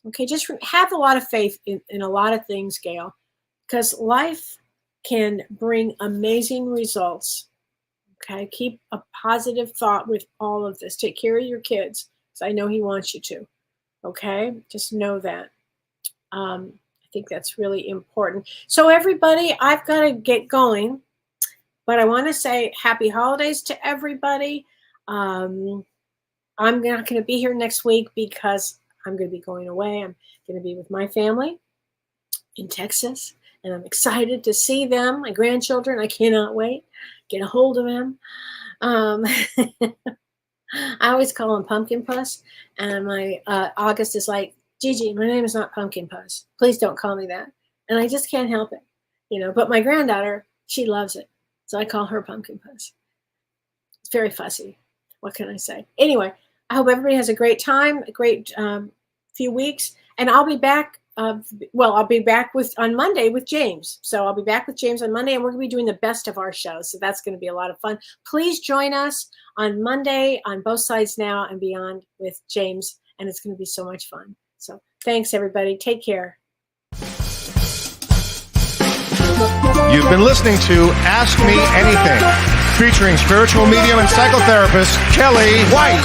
Okay, just have a lot of faith in a lot of things, Gail, because life can bring amazing results. Okay, keep a positive thought with all of this. Take care of your kids, because I know he wants you to. Okay, just know that. I think that's really important. So everybody, I've got to get going, but I want to say happy holidays to everybody. I'm not going to be here next week because I'm going to be going away. I'm going to be with my family in Texas, and I'm excited to see them, my grandchildren. I cannot wait. Get a hold of them. I always call him Pumpkin Puss, and my August is like, Gigi, my name is not Pumpkin Puss. Please don't call me that. And I just can't help it, you know. But my granddaughter, she loves it, so I call her Pumpkin Puss. It's very fussy. What can I say? Anyway, I hope everybody has a great time, a great few weeks, and I'll be back well, I'll be back on Monday with James. So I'll be back with James on Monday, and we're going to be doing the best of our shows. So that's going to be a lot of fun. Please join us on Monday on Both Sides Now and Beyond with James, and it's going to be so much fun. So thanks, everybody. Take care. You've been listening to Ask Me Anything, featuring spiritual medium and psychotherapist Kellee White.